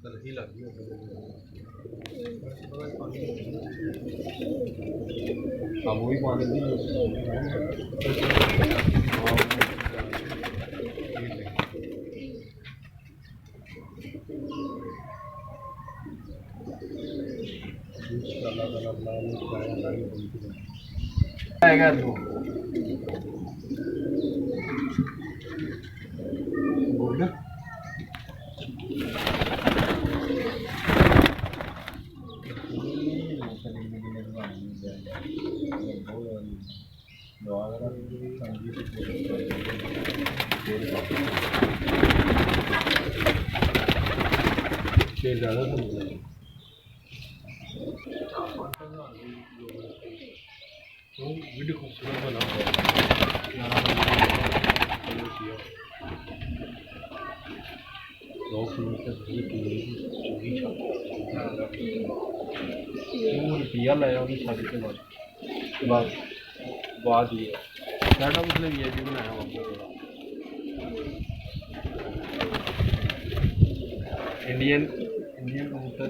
ही लग गई अब वही पानी दी आएगा तू बोल ज़्यादा तो वीडियो खूबसूरत बना रुपया लाया छत के बाद बाद ही साढ़ा मतलब ये भी बनाया इंडियन इंडियन कबूतर